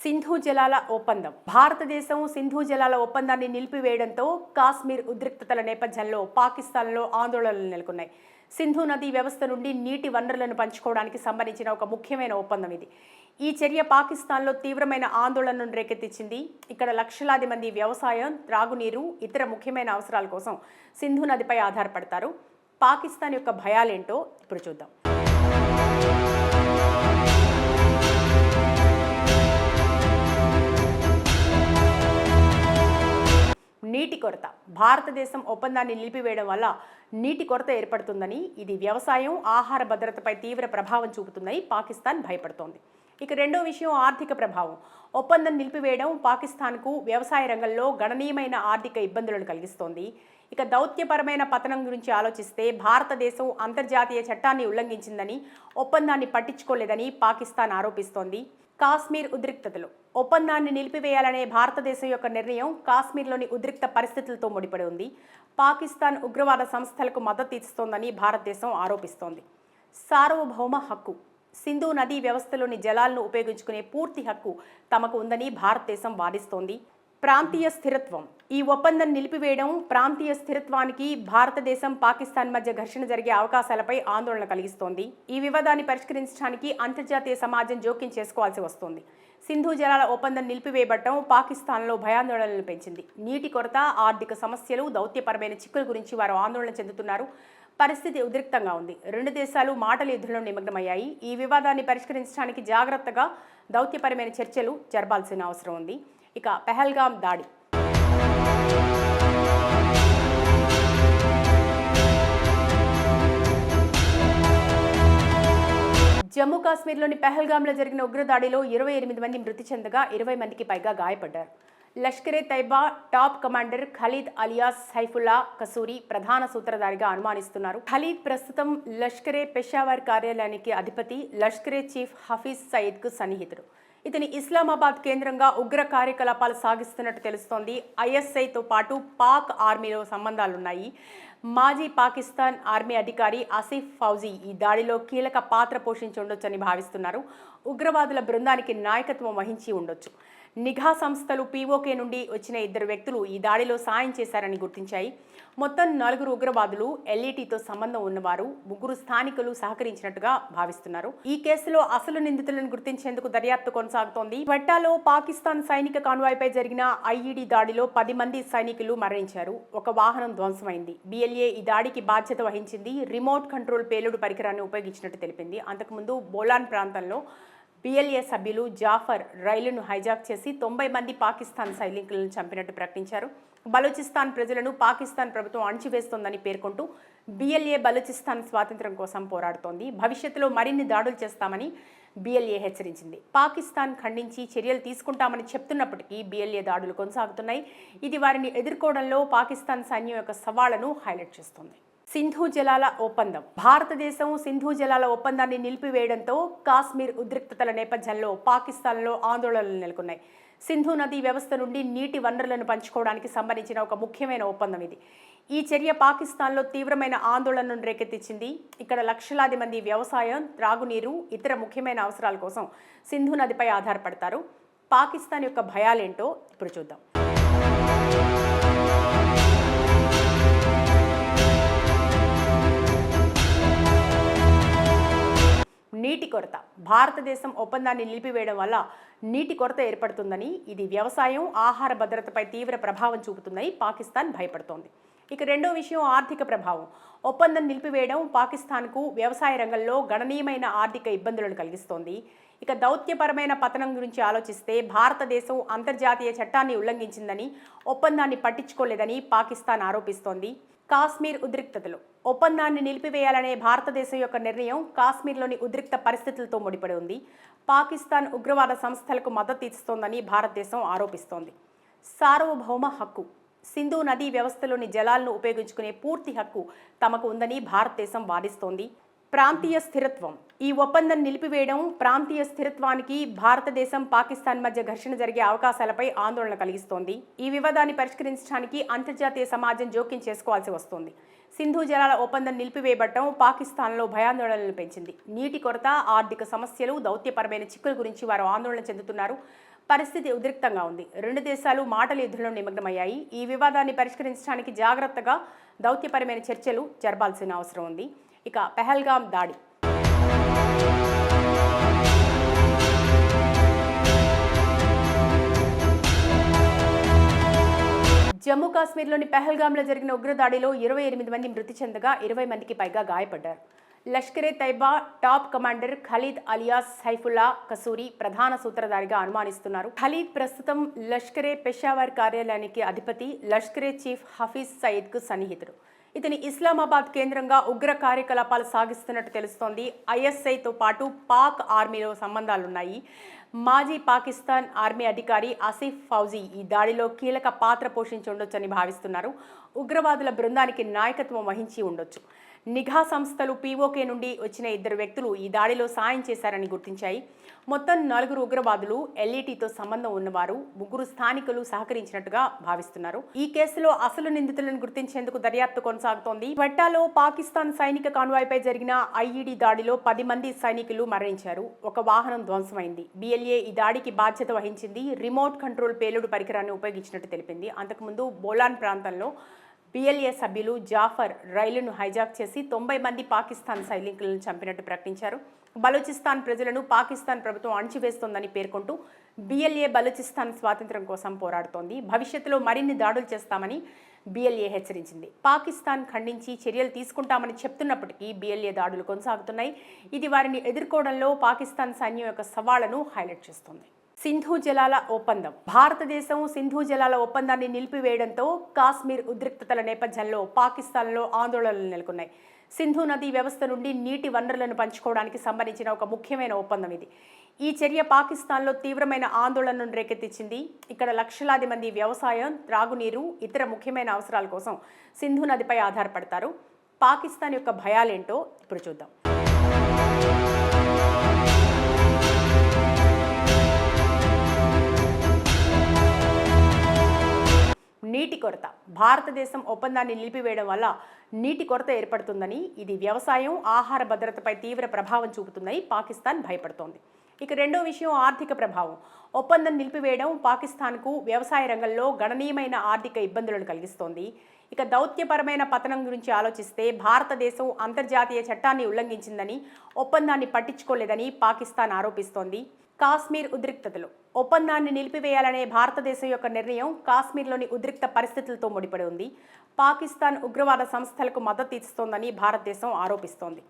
సింధు జలాల ఒప్పందం. భారతదేశం సింధు జలాల ఒప్పందాన్ని నిలిపివేయడంతో కాశ్మీర్ ఉద్రిక్తతల నేపథ్యంలో పాకిస్తాన్లో ఆందోళనలు నెలకొన్నాయి. సింధు నదీ వ్యవస్థ నుండి నీటి వనరులను పంచుకోవడానికి సంబంధించిన ఒక ముఖ్యమైన ఒప్పందం ఇది. ఈ చర్య పాకిస్తాన్లో తీవ్రమైన ఆందోళనను రేకెత్తించింది. ఇక్కడ లక్షలాది మంది వ్యవసాయం, త్రాగునీరు, ఇతర ముఖ్యమైన అవసరాల కోసం సింధు నదిపై ఆధారపడతారు. పాకిస్తాన్ యొక్క భయాలేంటో ఇప్పుడు చూద్దాం. నీటి కొరత. భారతదేశం ఒప్పందాన్ని నిలిపివేయడం వల్ల నీటి కొరత ఏర్పడుతుందని, ఇది వ్యవసాయం, ఆహార భద్రతపై తీవ్ర ప్రభావం చూపుతుందని పాకిస్తాన్ భయపడుతోంది. ఇక రెండో విషయం ఆర్థిక ప్రభావం. ఒప్పందం నిలిపివేయడం పాకిస్తాన్కు వ్యవసాయ రంగంలో గణనీయమైన ఆర్థిక ఇబ్బందులను కలిగిస్తోంది. ఇక దౌత్యపరమైన పతనం గురించి ఆలోచిస్తే భారతదేశం అంతర్జాతీయ చట్టాన్ని ఉల్లంఘించిందని, ఒప్పందాన్ని పట్టించుకోలేదని పాకిస్తాన్ ఆరోపిస్తోంది. కాశ్మీర్ ఉద్రిక్తతలు. ఒప్పందాన్ని నిలిపివేయాలనే భారతదేశం యొక్క నిర్ణయం కాశ్మీర్లోని ఉద్రిక్త పరిస్థితులతో ముడిపడి ఉంది. పాకిస్తాన్ ఉగ్రవాద సంస్థలకు మద్దతు ఇస్తోందని భారతదేశం ఆరోపిస్తోంది. సార్వభౌమ హక్కు. సింధు నదీ వ్యవస్థలోని జలాలను ఉపయోగించుకునే పూర్తి హక్కు తమకు ఉందని భారతదేశం వాదిస్తోంది. ప్రాంతీయ స్థిరత్వం. ఈ ఒప్పందం నిలిపివేయడం ప్రాంతీయ స్థిరత్వానికి, భారతదేశం, పాకిస్తాన్ మధ్య ఘర్షణ జరిగే అవకాశాలపై ఆందోళన కలిగిస్తోంది. ఈ వివాదాన్ని పరిష్కరించడానికి అంతర్జాతీయ సమాజం జోక్యం చేసుకోవాల్సి వస్తోంది. సింధు జలాల ఒప్పందం నిలిపివేయబడటం పాకిస్తాన్లో భయాందోళనలు పెంచింది. నీటి కొరత, ఆర్థిక సమస్యలు, దౌత్యపరమైన చిక్కుల గురించి వారు ఆందోళన చెందుతున్నారు. పరిస్థితి ఉద్రిక్తంగా ఉంది. రెండు దేశాలు మాటల యుద్ధంలో నిమగ్నమయ్యాయి. ఈ వివాదాన్ని పరిష్కరించడానికి జాగ్రత్తగా దౌత్యపరమైన చర్చలు జరపాల్సిన అవసరం ఉంది. ఇక పెహల్గాం దాడి. జమ్మూ కాశ్మీర్లోని పెహల్గాంలో జరిగిన ఉగ్రదాడిలో 28 మంది మృతి చెందగా 20 మందికి పైగా గాయపడ్డారు. Lashkar-e Taiba top commander Khalid alias Saifullah Kasuri ప్రధాన సూత్రధారిగా అనుమానిస్తున్నారు. ఖలీద్ ప్రస్తుతం లష్కరే పెషావర్ కార్యాలయానికి అధిపతి, లష్కరే చీఫ్ హఫీజ్ సయీద్కు సన్నిహితుడు. ఇతని ఇస్లామాబాద్ కేంద్రంగా ఉగ్ర కార్యకలాపాలు సాగిస్తున్నట్టు తెలుస్తోంది. ఐఎస్ఐతో పాటు పాక్ ఆర్మీలో సంబంధాలున్నాయి. మాజీ పాకిస్తాన్ ఆర్మీ అధికారి ఆసిఫ్ ఫౌజీ ఈ దాడిలో కీలక పాత్ర పోషించి ఉండొచ్చని భావిస్తున్నారు. ఉగ్రవాదుల బృందానికి నాయకత్వం వహించి ఉండొచ్చు. నిఘా సంస్థలు పీఓకే నుండి వచ్చిన 2 వ్యక్తులు ఈ దాడిలో సాయం చేశారని గుర్తించాయి. మొత్తం 4 ఉగ్రవాదులు ఎల్ఈటీతో సంబంధం ఉన్నవారు, 3 స్థానికులు సహకరించినట్టుగా భావిస్తున్నారు. ఈ కేసులో అసలు నిందితులను గుర్తించేందుకు దర్యాప్తు కొనసాగుతోంది. క్వెట్టాలో పాకిస్తాన్ సైనిక కాన్వాయ్పై జరిగిన ఐఈడీ దాడిలో 10 మంది సైనికులు మరణించారు. ఒక వాహనం ధ్వంసమైంది. బిఎల్ఏ ఈ దాడికి బాధ్యత వహించింది. రిమోట్ కంట్రోల్ పేలుడు పరికరాన్ని ఉపయోగించినట్టు తెలిపింది. అంతకుముందు బోలాన్ ప్రాంతంలో బిఎల్ఏ సభ్యులు జాఫర్ రైలును హైజాక్ చేసి 90 మంది పాకిస్తాన్ సైనికులను చంపినట్టు ప్రకటించారు. బలూచిస్తాన్ ప్రజలను పాకిస్తాన్ ప్రభుత్వం అణచివేస్తోందని పేర్కొంటూ బిఎల్ఏ బలూచిస్తాన్ స్వాతంత్ర్యం కోసం పోరాడుతోంది. భవిష్యత్తులో మరిన్ని దాడులు చేస్తామని బిఎల్ఏ హెచ్చరించింది. పాకిస్తాన్ ఖండించి చర్యలు తీసుకుంటామని చెప్తున్నప్పటికీ బిఎల్ఏ దాడులు కొనసాగుతున్నాయి. ఇది వారిని ఎదుర్కోవడంలో పాకిస్తాన్ సైన్యం యొక్క సవాళ్లను హైలైట్ చేస్తోంది. సింధు జలాల ఒప్పందం. భారతదేశం సింధు జలాల ఒప్పందాన్ని నిలిపివేయడంతో కాశ్మీర్ ఉద్రిక్తతల నేపథ్యంలో పాకిస్తాన్లో ఆందోళనలు నెలకొన్నాయి. సింధు నదీ వ్యవస్థ నుండి నీటి వనరులను పంచుకోవడానికి సంబంధించిన ఒక ముఖ్యమైన ఒప్పందం ఇది. ఈ చర్య పాకిస్తాన్లో తీవ్రమైన ఆందోళనను రేకెత్తించింది. ఇక్కడ లక్షలాది మంది వ్యవసాయం, త్రాగునీరు, ఇతర ముఖ్యమైన అవసరాల కోసం సింధు నదిపై ఆధారపడతారు. పాకిస్తాన్ యొక్క భయాలేంటో ఇప్పుడు చూద్దాం. నీటి కొరత. భారతదేశం ఒప్పందాన్ని నిలిపివేయడం వల్ల నీటి కొరత ఏర్పడుతుందని, ఇది వ్యవసాయం, ఆహార భద్రతపై తీవ్ర ప్రభావం చూపుతుందని పాకిస్తాన్ భయపడుతోంది. ఇక రెండో విషయం ఆర్థిక ప్రభావం. ఒప్పందం నిలిపివేయడం పాకిస్తాన్కు వ్యవసాయ రంగంలో గణనీయమైన ఆర్థిక ఇబ్బందులను కలిగిస్తోంది. ఇక దౌత్యపరమైన పతనం గురించి ఆలోచిస్తే భారతదేశం అంతర్జాతీయ చట్టాన్ని ఉల్లంఘించిందని, ఒప్పందాన్ని పట్టించుకోలేదని పాకిస్తాన్ ఆరోపిస్తోంది. కాశ్మీర్ ఉద్రిక్తతలు. ఒప్పందాన్ని నిలిపివేయాలనే భారతదేశం యొక్క నిర్ణయం కాశ్మీర్లోని ఉద్రిక్త పరిస్థితులతో ముడిపడి ఉంది. పాకిస్తాన్ ఉగ్రవాద సంస్థలకు మద్దతు ఇస్తోందని భారతదేశం ఆరోపిస్తోంది. సార్వభౌమ హక్కు. సింధు నదీ వ్యవస్థలోని జలాలను ఉపయోగించుకునే పూర్తి హక్కు తమకు ఉందని భారతదేశం వాదిస్తోంది. ప్రాంతీయ స్థిరత్వం. ఈ ఒప్పందం నిలిపివేయడం ప్రాంతీయ స్థిరత్వానికి, భారతదేశం, పాకిస్తాన్ మధ్య ఘర్షణ జరిగే అవకాశాలపై ఆందోళన కలిగిస్తోంది. ఈ వివాదాన్ని పరిష్కరించడానికి అంతర్జాతీయ సమాజం జోక్యం చేసుకోవాల్సి వస్తోంది. సింధు జలాల ఒప్పందం నిలిపివేయబడటం పాకిస్తాన్లో భయాందోళనలు పెంచింది. నీటి కొరత, ఆర్థిక సమస్యలు, దౌత్యపరమైన చిక్కుల గురించి వారు ఆందోళన చెందుతున్నారు. పరిస్థితి ఉద్రిక్తంగా ఉంది. రెండు దేశాలు మాటల యుద్ధంలో నిమగ్నమయ్యాయి. ఈ వివాదాన్ని పరిష్కరించడానికి జాగ్రత్తగా దౌత్యపరమైన చర్చలు జరపాల్సిన అవసరం ఉంది. ఇక పెహల్గాం దాడి జమ్మూ కాశ్మీర్లోని పెహల్గాంలో జరిగిన ఉగ్రదాడిలో 28 మంది మృతి చెందగా 20 మందికి పైగా గాయపడ్డారు. Lashkar-e Taiba top commander Khalid alias Saifullah Kasuri ప్రధాన సూత్రధారిగా అనుమానిస్తున్నారు. ఖలీద్ ప్రస్తుతం లష్కరే పెషావర్ కార్యాలయానికి అధిపతి, లష్కరే చీఫ్ హఫీజ్ సయీద్కు సన్నిహితుడు. ఇతని ఇస్లామాబాద్ కేంద్రంగా ఉగ్ర కార్యకలాపాలు సాగిస్తున్నట్టు తెలుస్తోంది. ఐఎస్ఐతో పాటు పాక్ ఆర్మీలో సంబంధాలున్నాయి. మాజీ పాకిస్తాన్ ఆర్మీ అధికారి ఆసిఫ్ ఫౌజీ ఈ దాడిలో కీలక పాత్ర పోషించి ఉండొచ్చని భావిస్తున్నారు. ఉగ్రవాదుల బృందానికి నాయకత్వం వహించి ఉండొచ్చు. నిఘా సంస్థలు పీఓకే నుండి వచ్చిన 2 వ్యక్తులు ఈ దాడిలో సాయం చేశారని గుర్తించాయి. మొత్తం 4 ఉగ్రవాదులు ఎల్ఈటీతో సంబంధం ఉన్నవారు, 3 స్థానికులు సహకరించినట్టుగా భావిస్తున్నారు. ఈ కేసులో అసలు నిందితులను గుర్తించేందుకు దర్యాప్తు కొనసాగుతోంది. క్వెట్టాలో పాకిస్తాన్ సైనిక కాన్వాయ్పై జరిగిన ఐఈడీ దాడిలో 10 మంది సైనికులు మరణించారు. ఒక వాహనం ధ్వంసమైంది. బిఎల్ఏ ఈ దాడికి బాధ్యత వహించింది. రిమోట్ కంట్రోల్ పేలుడు పరికరాన్ని ఉపయోగించినట్టు తెలిపింది. అంతకుముందు బోలాన్ ప్రాంతంలో బిఎల్ఏ సభ్యులు జాఫర్ రైలును హైజాక్ చేసి 90 మంది పాకిస్తాన్ సైనికులను చంపినట్టు ప్రకటించారు. బలూచిస్తాన్ ప్రజలను పాకిస్తాన్ ప్రభుత్వం అణచివేస్తోందని పేర్కొంటూ బిఎల్ఏ బలూచిస్తాన్ స్వాతంత్ర్యం కోసం పోరాడుతోంది. భవిష్యత్తులో మరిన్ని దాడులు చేస్తామని బిఎల్ఏ హెచ్చరించింది. పాకిస్తాన్ ఖండించి చర్యలు తీసుకుంటామని చెప్తున్నప్పటికీ బిఎల్ఏ దాడులు కొనసాగుతున్నాయి. ఇది వారిని ఎదుర్కోవడంలో పాకిస్తాన్ సైన్యం యొక్క సవాళ్లను హైలైట్ చేస్తోంది. సింధు జలాల ఒప్పందం. భారతదేశం సింధు జలాల ఒప్పందాన్ని నిలిపివేయడంతో కాశ్మీర్ ఉద్రిక్తతల నేపథ్యంలో పాకిస్తాన్లో ఆందోళనలు నెలకొన్నాయి. సింధు నదీ వ్యవస్థ నుండి నీటి వనరులను పంచుకోవడానికి సంబంధించిన ఒక ముఖ్యమైన ఒప్పందం ఇది. ఈ చర్య పాకిస్తాన్లో తీవ్రమైన ఆందోళనను రేకెత్తించింది. ఇక్కడ లక్షలాది మంది వ్యవసాయం, త్రాగునీరు, ఇతర ముఖ్యమైన అవసరాల కోసం సింధు నదిపై ఆధారపడతారు. పాకిస్తాన్ యొక్క భయాలేంటో ఇప్పుడు చూద్దాం. నీటి కొరత. భారతదేశం ఒప్పందాన్ని నిలిపివేయడం వల్ల నీటి కొరత ఏర్పడుతుందని, ఇది వ్యవసాయం, ఆహార భద్రతపై తీవ్ర ప్రభావం చూపుతుందని పాకిస్తాన్ భయపడుతోంది. ఇక రెండో విషయం ఆర్థిక ప్రభావం. ఒప్పందం నిలిపివేయడం పాకిస్తాన్కు వ్యవసాయ రంగంలో గణనీయమైన ఆర్థిక ఇబ్బందులను కలిగిస్తోంది. ఇక దౌత్యపరమైన పతనం గురించి ఆలోచిస్తే భారతదేశం అంతర్జాతీయ చట్టాన్ని ఉల్లంఘించిందని, ఒప్పందాన్ని పట్టించుకోలేదని పాకిస్తాన్ ఆరోపిస్తోంది. కాశ్మీర్ ఉద్రిక్తతలు. ఒప్పందాన్ని నిలిపివేయాలనే భారతదేశం యొక్క నిర్ణయం కాశ్మీర్లోని ఉద్రిక్త పరిస్థితులతో ముడిపడి ఉంది. పాకిస్తాన్ ఉగ్రవాద సంస్థలకు మద్దతు ఇస్తోందని భారతదేశం ఆరోపిస్తోంది.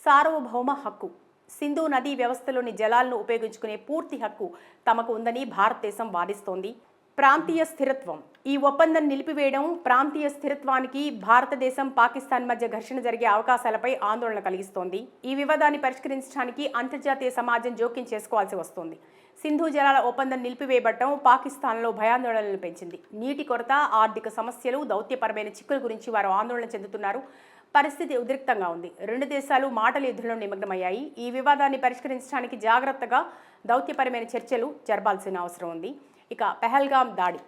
సార్వభౌమ హక్కు. సింధు నదీ వ్యవస్థలోని జలాలను ఉపయోగించుకునే పూర్తి హక్కు తమకు ఉందని భారతదేశం వాదిస్తోంది. ప్రాంతీయ స్థిరత్వం. ఈ ఒప్పందం నిలిపివేయడం ప్రాంతీయ స్థిరత్వానికి, భారతదేశం, పాకిస్తాన్ మధ్య ఘర్షణ జరిగే అవకాశాలపై ఆందోళన కలిగిస్తోంది. ఈ వివాదాన్ని పరిష్కరించడానికి అంతర్జాతీయ సమాజం జోక్యం చేసుకోవాల్సి వస్తోంది. సింధు జలాల ఒప్పందం నిలిపివేయబడటం పాకిస్తాన్లో భయాందోళనలు పెంచింది. నీటి కొరత, ఆర్థిక సమస్యలు, దౌత్యపరమైన చిక్కుల గురించి వారు ఆందోళన చెందుతున్నారు. పరిస్థితి ఉద్రిక్తంగా ఉంది. రెండు దేశాలు మాటల యుద్ధంలో నిమగ్నమయ్యాయి. ఈ వివాదాన్ని పరిష్కరించడానికి జాగ్రత్తగా దౌత్యపరమైన చర్చలు జరపాల్సిన అవసరం ఉంది. ఇక పెహల్గాం దాడి.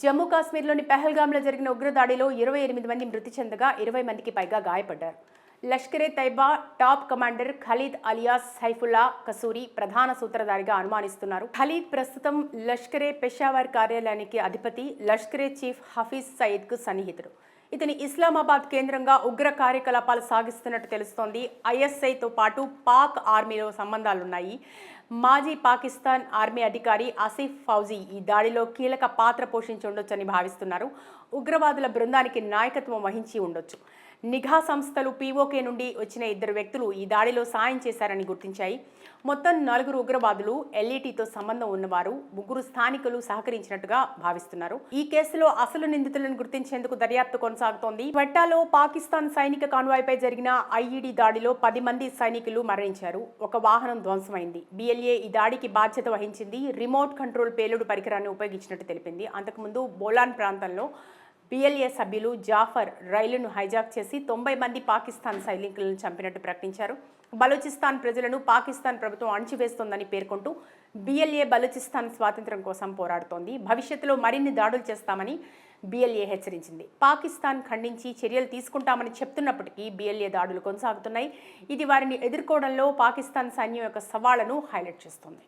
జమ్మూ కాశ్మీర్లోని పెహల్గాంలో జరిగిన ఉగ్రదాడిలో 28 మంది మృతి చెందగా 20 మందికి పైగా గాయపడ్డారు. Lashkar-e Taiba top commander Khalid alias Saifullah Kasuri ప్రధాన సూత్రధారిగా అనుమానిస్తున్నారు. ఖలీద్ ప్రస్తుతం లష్కరే పెషావర్ కార్యాలయానికి అధిపతి, లష్కరే చీఫ్ హఫీజ్ సయీద్కు సన్నిహితుడు. ఇతని ఇస్లామాబాద్ కేంద్రంగా ఉగ్ర కార్యకలాపాలు సాగిస్తున్నట్టు తెలుస్తోంది. ఐఎస్ఐతో పాటు పాక్ ఆర్మీలో సంబంధాలున్నాయి. మాజీ పాకిస్తాన్ ఆర్మీ అధికారి ఆసిఫ్ ఫౌజీ ఈ దాడిలో కీలక పాత్ర పోషించి ఉండొచ్చని భావిస్తున్నారు. ఉగ్రవాదుల బృందానికి నాయకత్వం వహించి ఉండొచ్చు. నిఘా సంస్థలు పీఓకే నుండి వచ్చిన 2 వ్యక్తులు ఈ దాడిలో సాయం చేశారని గుర్తించాయి. మొత్తం 4 ఉగ్రవాదులు ఎల్ఈటీతో సంబంధం ఉన్నవారు, 3 స్థానికులు సహకరించినట్టుగా భావిస్తున్నారు. ఈ కేసులో అసలు నిందితులను గుర్తించేందుకు దర్యాప్తు కొనసాగుతోంది. క్వెట్టాలో పాకిస్తాన్ సైనిక కాన్వాయ్పై జరిగిన ఐఈడీ దాడిలో 10 మంది సైనికులు మరణించారు. ఒక వాహనం ధ్వంసమైంది. బిఎల్ఏ ఈ దాడికి బాధ్యత వహించింది. రిమోట్ కంట్రోల్ పేలుడు పరికరాన్ని ఉపయోగించినట్టు తెలిపింది. అంతకుముందు బోలాన్ ప్రాంతంలో బిఎల్ఏ సభ్యులు జాఫర్ రైలును హైజాక్ చేసి 90 మంది పాకిస్తాన్ సైనికులను చంపినట్టు ప్రకటించారు. బలూచిస్తాన్ ప్రజలను పాకిస్తాన్ ప్రభుత్వం అణచివేస్తోందని పేర్కొంటూ బిఎల్ఏ బలూచిస్తాన్ స్వాతంత్ర్యం కోసం పోరాడుతోంది. భవిష్యత్తులో మరిన్ని దాడులు చేస్తామని బిఎల్ఏ హెచ్చరించింది. పాకిస్తాన్ ఖండించి చర్యలు తీసుకుంటామని చెప్తున్నప్పటికీ బిఎల్ఏ దాడులు కొనసాగుతున్నాయి. ఇది వారిని ఎదుర్కోవడంలో పాకిస్తాన్ సైన్యం యొక్క సవాళ్లను హైలైట్ చేస్తుంది.